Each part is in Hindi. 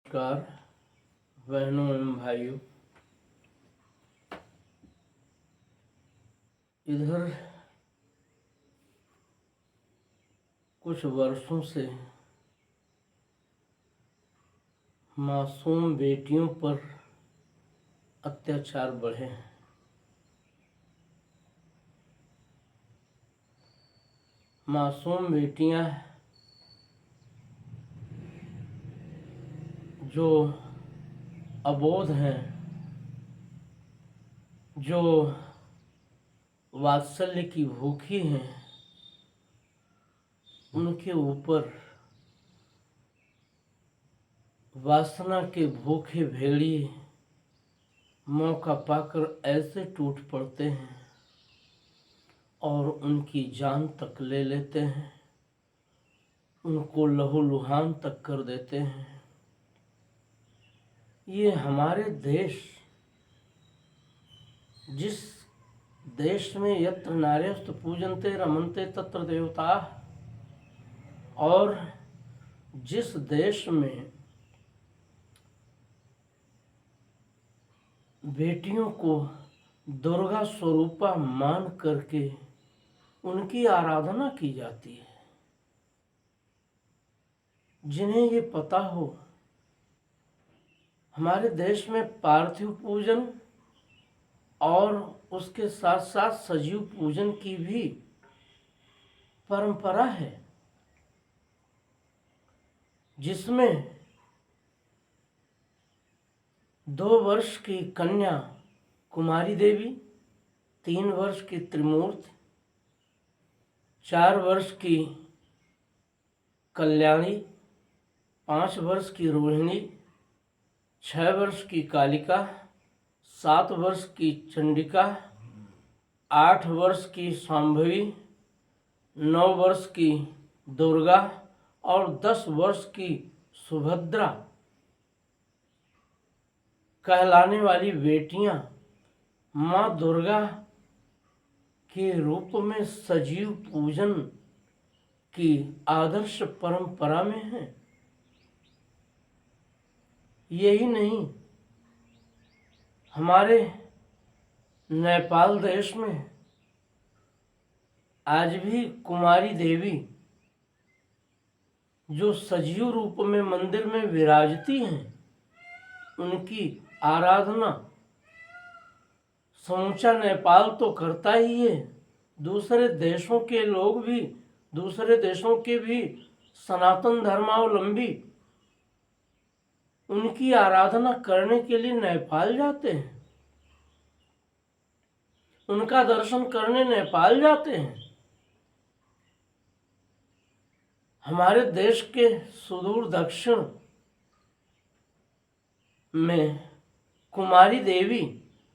नमस्कार बहनों एवं भाइयों। इधर कुछ वर्षों से मासूम बेटियों पर अत्याचार बढ़े हैं। मासूम बेटियां जो अबोध हैं, जो वात्सल्य की भूखी हैं, उनके ऊपर वासना के भूखे भेड़िए मौका पाकर ऐसे टूट पड़ते हैं और उनकी जान तक ले लेते हैं, उनको लहूलुहान तक कर देते हैं। ये हमारे देश, जिस देश में यत्र नार्यस्तु पूजन्ते रमन्ते तत्र देवताः, और जिस देश में बेटियों को दुर्गा स्वरूपा मान करके उनकी आराधना की जाती है, जिन्हें ये पता हो हमारे देश में पार्थिव पूजन और उसके साथ साथ सजीव पूजन की भी परंपरा है, जिसमें 2 वर्ष की कन्या कुमारी देवी, 3 वर्ष की त्रिमूर्ति, 4 वर्ष की कल्याणी, 5 वर्ष की रोहिणी, 6 वर्ष की कालिका, 7 वर्ष की चंडिका, 8 वर्ष की शांभवी, 9 वर्ष की दुर्गा और 10 वर्ष की सुभद्रा कहलाने वाली बेटियां माँ दुर्गा के रूप में सजीव पूजन की आदर्श परंपरा में हैं। यही नहीं, हमारे नेपाल देश में आज भी कुमारी देवी जो सजीव रूप में मंदिर में विराजती हैं, उनकी आराधना समूचा नेपाल तो करता ही है, दूसरे देशों के लोग भी, दूसरे देशों के भी सनातन धर्मावलंबी उनकी आराधना करने के लिए नेपाल जाते हैं, उनका दर्शन करने नेपाल जाते हैं। हमारे देश के सुदूर दक्षिण में कुमारी देवी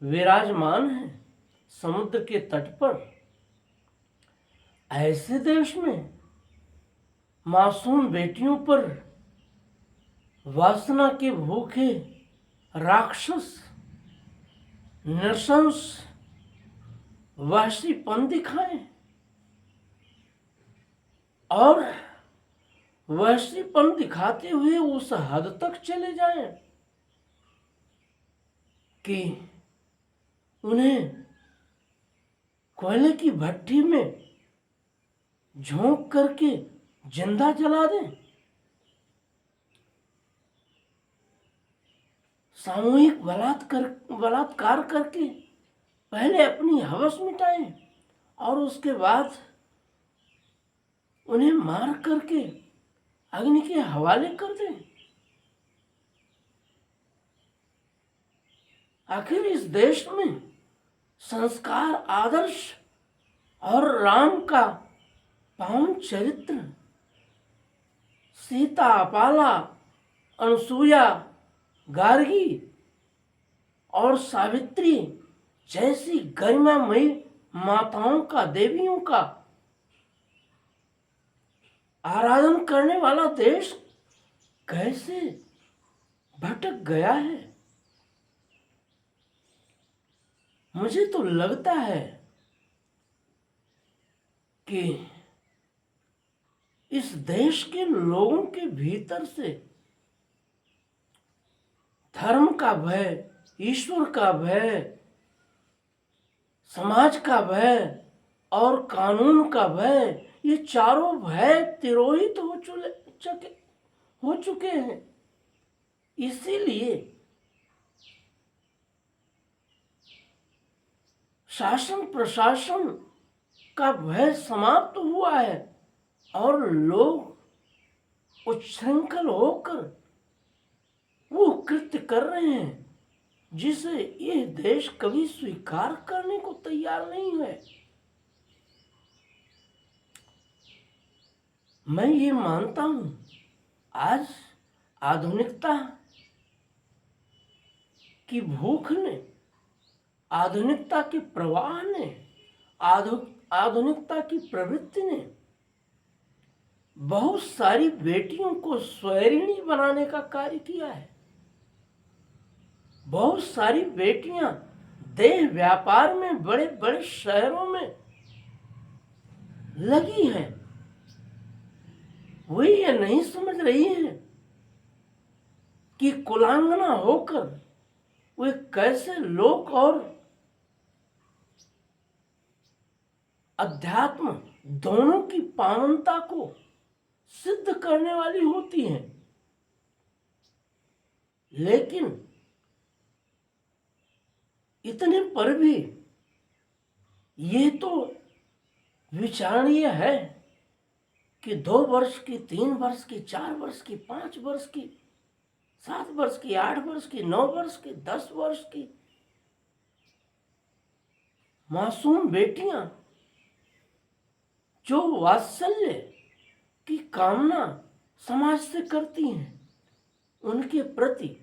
विराजमान है, समुद्र के तट पर। ऐसे देश में मासूम बेटियों पर वासना के भूखे राक्षस नृशंस वहशीपन दिखाएं और वहशीपन दिखाते हुए उस हद तक चले जाएं कि उन्हें कोयले की भट्टी में झोंक करके जिंदा जला दें, सामूहिक बलात्कार करके पहले अपनी हवस मिटाएं और उसके बाद उन्हें मार करके अग्नि के हवाले कर दें। आखिर इस देश में संस्कार, आदर्श और राम का पावन चरित्र, सीता, अपाला, अनसुया, गार्गी और सावित्री जैसी गरिमामयी माताओं का, देवियों का आराधन करने वाला देश कैसे भटक गया है। मुझे तो लगता है कि इस देश के लोगों के भीतर से धर्म का भय, ईश्वर का भय, समाज का भय और कानून का भय, ये चारों भय तिरोहित हो चुके हैं। इसीलिए शासन प्रशासन का भय समाप्त हुआ है और लोग उच्छृंखल होकर वो कृत्य कर रहे हैं जिसे यह देश कभी स्वीकार करने को तैयार नहीं है। मैं ये मानता हूं आज आधुनिकता की भूख ने, आधुनिकता के प्रवाह ने, आधुनिकता की प्रवृत्ति ने बहुत सारी बेटियों को स्वैरिणी बनाने का कार्य किया है। बहुत सारी बेटियां देह व्यापार में बड़े बड़े शहरों में लगी हैं। वे ये नहीं समझ रही हैं कि कुलांगना होकर वे कैसे लोक और अध्यात्म दोनों की पावनता को सिद्ध करने वाली होती हैं। लेकिन इतने पर भी ये तो विचारणीय है कि 2 वर्ष की, 3 वर्ष की, 4 वर्ष की, 5 वर्ष की, 7 वर्ष की, 8 वर्ष की, 9 वर्ष की, 10 वर्ष की मासूम बेटियां जो वात्सल्य की कामना समाज से करती हैं, उनके प्रति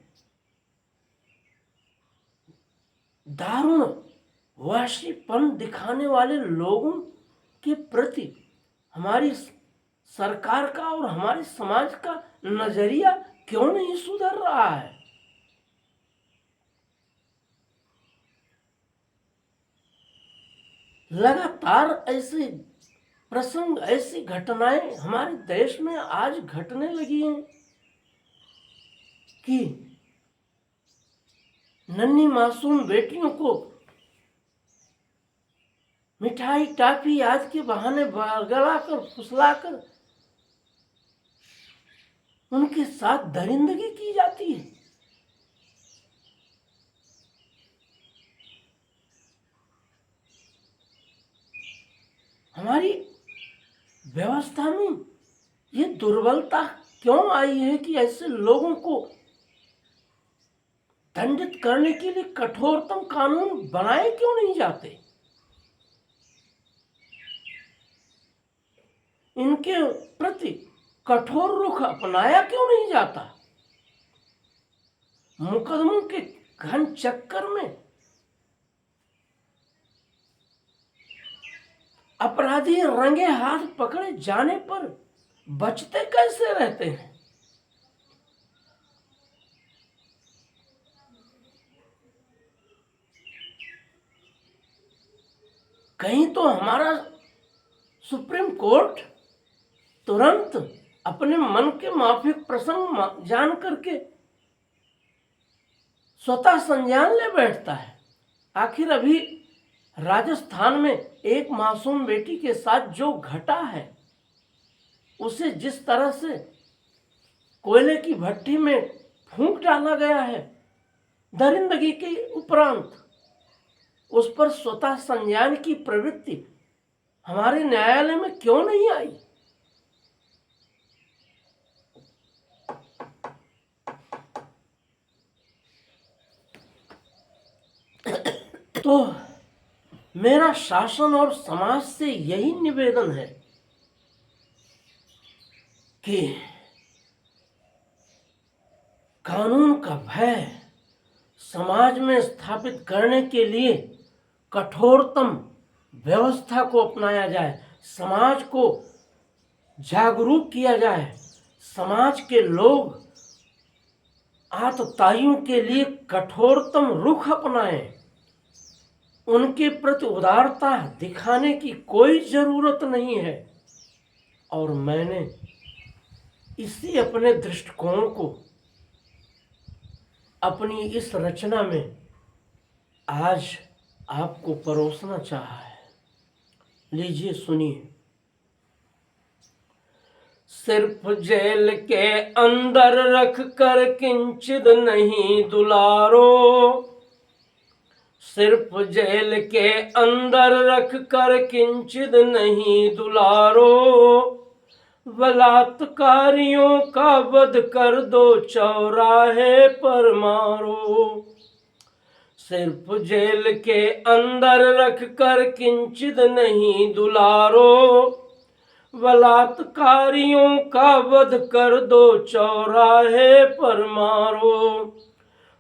दारुण वाशीपन दिखाने वाले लोगों के प्रति हमारी सरकार का और हमारे समाज का नजरिया क्यों नहीं सुधर रहा है? लगातार ऐसे प्रसंग, ऐसी घटनाएं हमारे देश में आज घटने लगी हैं कि नन्ही मासूम बेटियों को मिठाई, टाफी आदि के बहाने बगलाकर, फुसलाकर उनके साथ दरिंदगी की जाती है। हमारी व्यवस्था में ये दुर्बलता क्यों आई है कि ऐसे लोगों को दंडित करने के लिए कठोरतम कानून बनाए क्यों नहीं जाते? इनके प्रति कठोर रुख अपनाया क्यों नहीं जाता? मुकदमों के घन चक्कर में अपराधी रंगे हाथ पकड़े जाने पर बचते कैसे रहते हैं? कहीं तो हमारा सुप्रीम कोर्ट तुरंत अपने मन के माफिक प्रसंग जान करके स्वतः संज्ञान ले बैठता है। आखिर अभी राजस्थान में एक मासूम बेटी के साथ जो घटा है, उसे जिस तरह से कोयले की भट्टी में फूंक डाला गया है दरिंदगी के उपरांत, उस पर स्वतः संज्ञान की प्रवृत्ति हमारे न्यायालय में क्यों नहीं आई? तो मेरा शासन और समाज से यही निवेदन है कि कानून का भय समाज में स्थापित करने के लिए कठोरतम व्यवस्था को अपनाया जाए, समाज को जागरूक किया जाए, समाज के लोग आतताइयों के लिए कठोरतम रुख अपनाएं, उनके प्रति उदारता दिखाने की कोई जरूरत नहीं है। और मैंने इसी अपने दृष्टिकोण को अपनी इस रचना में आज आपको परोसना चाहा है। लीजिए सुनिए। सिर्फ जेल के अंदर रख कर किंचित नहीं दुलारो, सिर्फ जेल के अंदर रख कर किंचित नहीं दुलारो, बलात्कारियों का वध कर दो चौराहे पर मारो। सिर्फ जेल के अंदर रख कर किंचित नहीं दुलारो, बलात्कारियों का वध कर दो चौराहे पर मारो,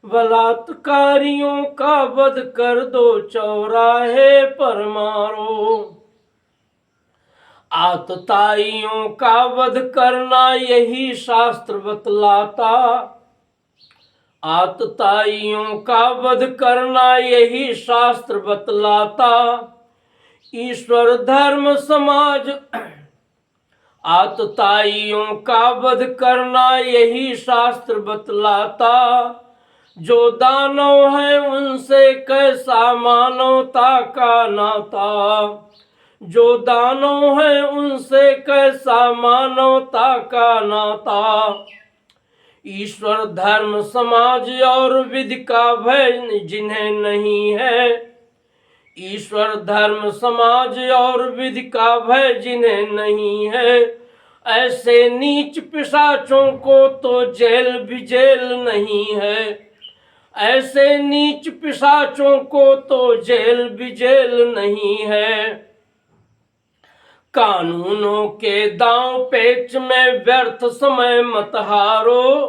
बलात्कारियों का वध कर दो चौराहे पर मारो। आतताइयों का वध करना यही शास्त्र बतलाता, आतताइयों का वध करना यही शास्त्र बतलाता। ईश्वर धर्म समाज आतताइयों का वध करना यही शास्त्र बतलाता। जो दानव है उनसे कैसा मानवता का नाता, जो दानव है उनसे कैसा मानवता का नाता। ईश्वर धर्म समाज और विधि का भय जिन्हें नहीं है, ईश्वर धर्म समाज और विधि का भय जिन्हें नहीं है, ऐसे नीच पिशाचों को तो जेल भी जेल नहीं है, ऐसे नीच पिशाचों को तो जेल भी जेल नहीं है। कानूनों के दांव पेच में व्यर्थ समय मत हारो,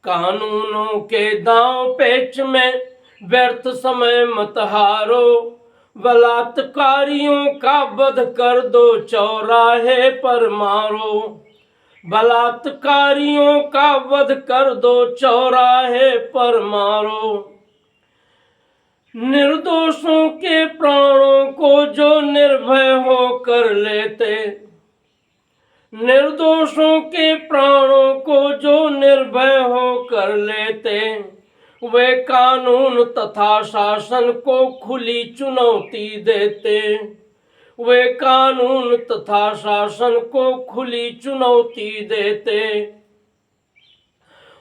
कानूनों के दांव पेच में व्यर्थ समय मत हारो, बलात्कारियों का वध कर दो चौराहे पर मारो, बलात्कारियों का वध कर दो चौराहे पर मारो। निर्दोषों के प्राणों को जो निर्भय हो कर लेते, निर्दोषों के प्राणों को जो निर्भय हो कर लेते, वे कानून तथा शासन को खुली चुनौती देते, वे कानून तथा शासन को खुली चुनौती देते।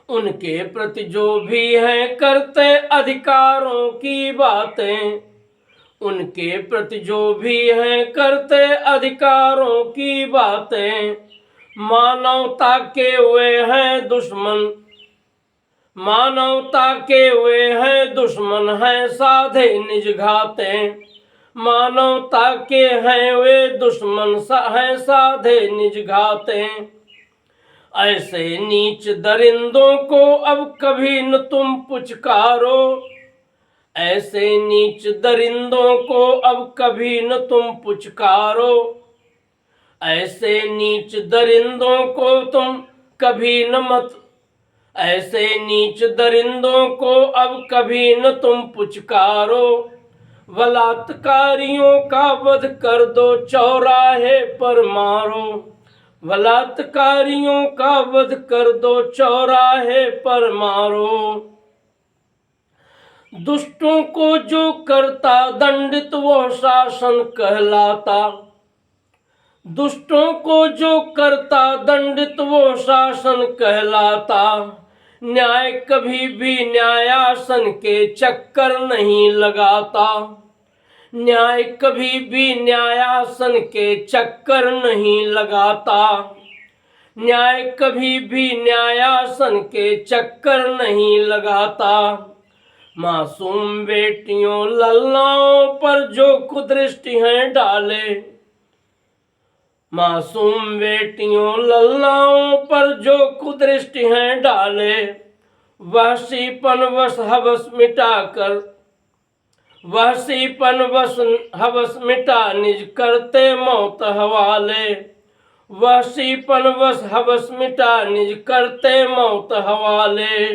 उनके प्रति जो भी हैं करते अधिकारों की बातें, उनके प्रति जो भी हैं करते अधिकारों की बातें, मानवता के वे हैं दुश्मन, मानवता के वे हैं दुश्मन हैं साधे निज घाते, मानवता के हैं वे दुश्मन हैं साधे निज घाते। ऐसे नीच दरिंदों को अब कभी न तुम पुचकारो, ऐसे नीच दरिंदों को अब कभी न तुम पुचकारो, ऐसे नीच दरिंदों को तुम कभी न मत, ऐसे नीच दरिंदों को अब कभी न तुम पुचकारो, बलात्कारियों का वध कर दो चौराहे पर मारो, बलात्कारियों का वध कर दो चौराहे पर मारो। दुष्टों को जो करता दंडित वो शासन कहलाता, दुष्टों को जो करता दंडित वो शासन कहलाता। न्याय कभी भी न्यायासन के चक्कर नहीं लगाता, न्याय कभी भी न्यायासन के चक्कर नहीं लगाता, न्याय कभी भी न्यायासन के चक्कर नहीं लगाता। मासूम बेटियों लल्लाओं पर जो कुदृष्टि हैं डाले, मासूम बेटियों लल्लाओं पर जो कुदृष्टि हैं डाले, वहशीपन वश हवस मिटाकर, वहशीपन वश हवस मिटा निज करते मौत हवाले, वहशीपन वश हवस मिटा निज करते मौत हवाले।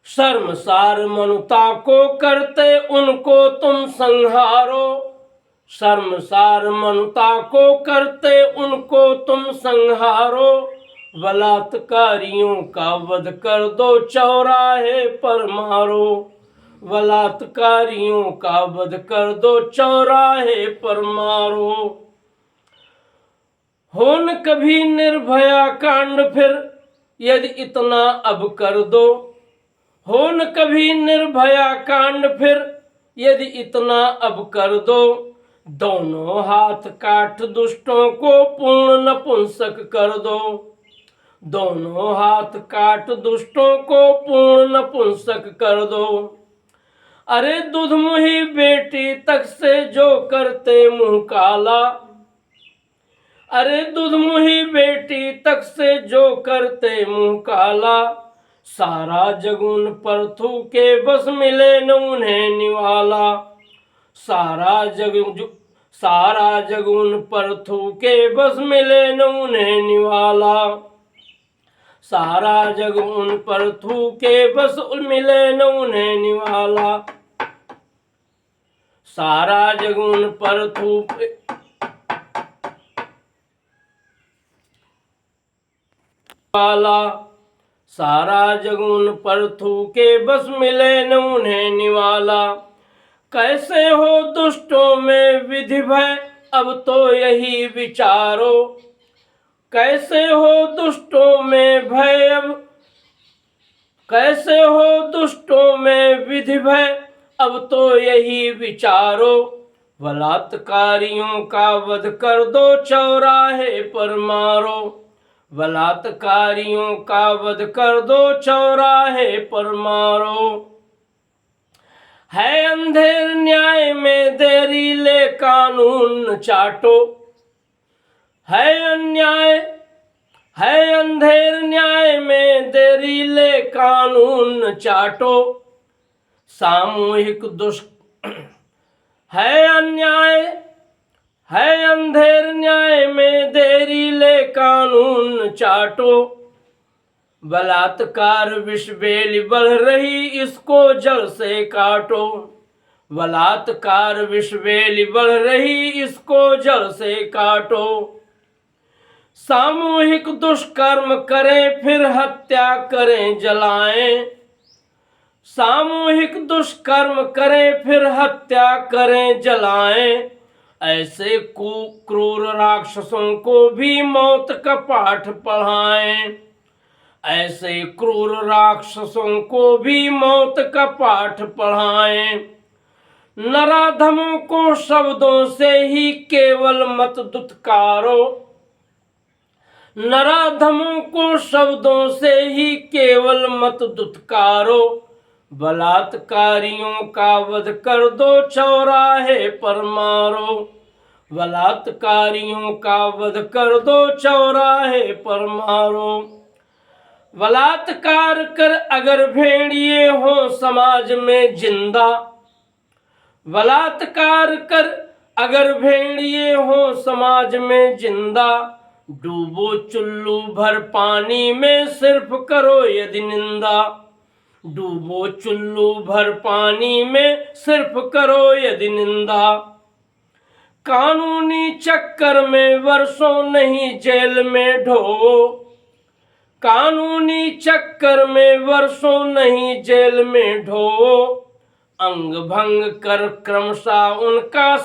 शर्मसार मनुता को करते उनको तुम संहारो, शर्मसार मनुता को करते उनको तुम संहारो, बलात्कारियों का वध कर दो, चौराहे पर मारो। बलात्कारियों का वध कर दो, चौराहे पर मारो। हो न कभी निर्भया कांड फिर, यदि इतना अब कर दो। हो न कभी निर्भया कांड फिर, यदि इतना अब कर दो। दोनों हाथ काट दुष्टों को पूर्ण नपुंसक कर दो। दोनों हाथ काट दुष्टों को पूर्ण नपुंसक कर दो। अरे दुधमुही बेटी तक से जो करते मुंह काला। अरे दुधमुही बेटी तक से जो करते मुंह काला। सारा जग उन पर थूके बस मिले न उन्हें निवाला। सारा जग उन पर थूके बस मिले न उन्हें निवाला। सारा जग उन पर थूके बस मिले न उन्हें निवाला। सारा जग उन पर थूके वाला। सारा जग उन पर थूके बस मिले न उन्हें निवाला। कैसे हो दुष्टों में विधि भय, अब तो यही विचारो। कैसे हो दुष्टों में भय अब, कैसे हो दुष्टों में विधि भय, अब तो यही विचारो। बलात्कारियों का वध कर दो, चौराहे पर मारो। बलात्कारियों का वध कर दो, चौराहे पर मारो। है अंधेर न्याय में देरी, ले कानून चाटो। है अंधेर न्याय में देरी, ले कानून चाटो। सामूहिक है अंधेर न्याय में देरी, ले कानून चाटो। बलात्कार विष बेली बढ़ रही, इसको जड़ से काटो। बलात्कार विष बेली बढ़ रही, इसको जड़ से काटो। सामूहिक दुष्कर्म करें फिर हत्या करें जलाएं। सामूहिक दुष्कर्म करें फिर हत्या करें जलाएं। ऐसे क्रूर राक्षसों को भी मौत का पाठ पढ़ाएं। ऐसे क्रूर राक्षसों को भी मौत का पाठ पढ़ाएं। नराधमों को शब्दों से ही केवल मत दुत्कारो। नराधमों को शब्दों से ही केवल मत दुत्कारो। बलात्कारियों का वध कर दो, चौराहे पर मारो। बलात्कारियों का वध कर दो, चौराहे पर मारो। बलात्कार कर अगर भेड़िए हो समाज में जिंदा। बलात्कार कर अगर भेड़िए हो समाज में जिंदा। डूबो चुल्लू भर पानी में, सिर्फ करो यदि निंदा। डूबो चुल्लू भर पानी में, सिर्फ करो यदि निंदा। कानूनी चक्कर में वर्षों नहीं जेल में ढो। कानूनी चक्कर में वर्षों नहीं जेल में ढो। अंग भंग कर क्रमशः उनका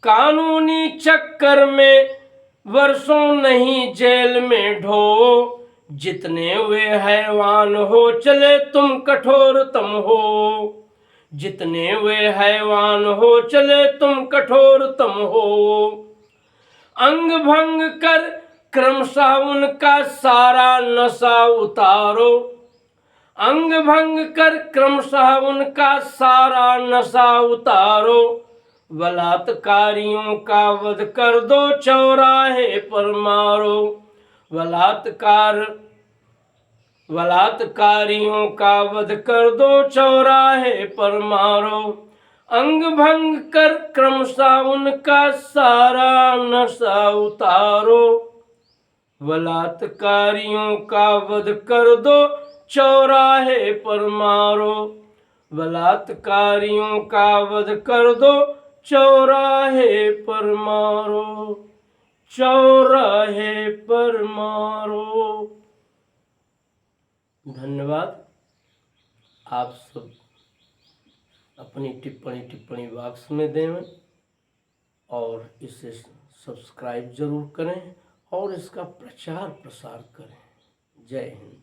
कानूनी चक्कर में वर्षों नहीं जेल में ढो। जितने वे हैवान हो चले तुम कठोरतम हो। जितने वे हैवान हो चले तुम कठोरतम हो। अंग भंग कर क्रमशः उनका सारा नशा उतारो। अंग भंग कर क्रमशः उनका सारा नशा उतारो। बलात्कारियों का वध कर दो, चौराहे पर मारो। बलात्कारियों का वध कर दो, चौराहे पर मारो। अंग भंग कर क्रमशः उनका सारा नशा उतारो। बलात्कारियों का वध कर दो, चौराहे पर मारो। बलात्कारियों का वध कर दो, चौराहे पर मारो। चौराहे पर मारो। धन्यवाद। आप सब अपनी टिप्पणी बॉक्स में दें और इसे सब्सक्राइब जरूर करें और इसका प्रचार प्रसार करें। जय हिंद।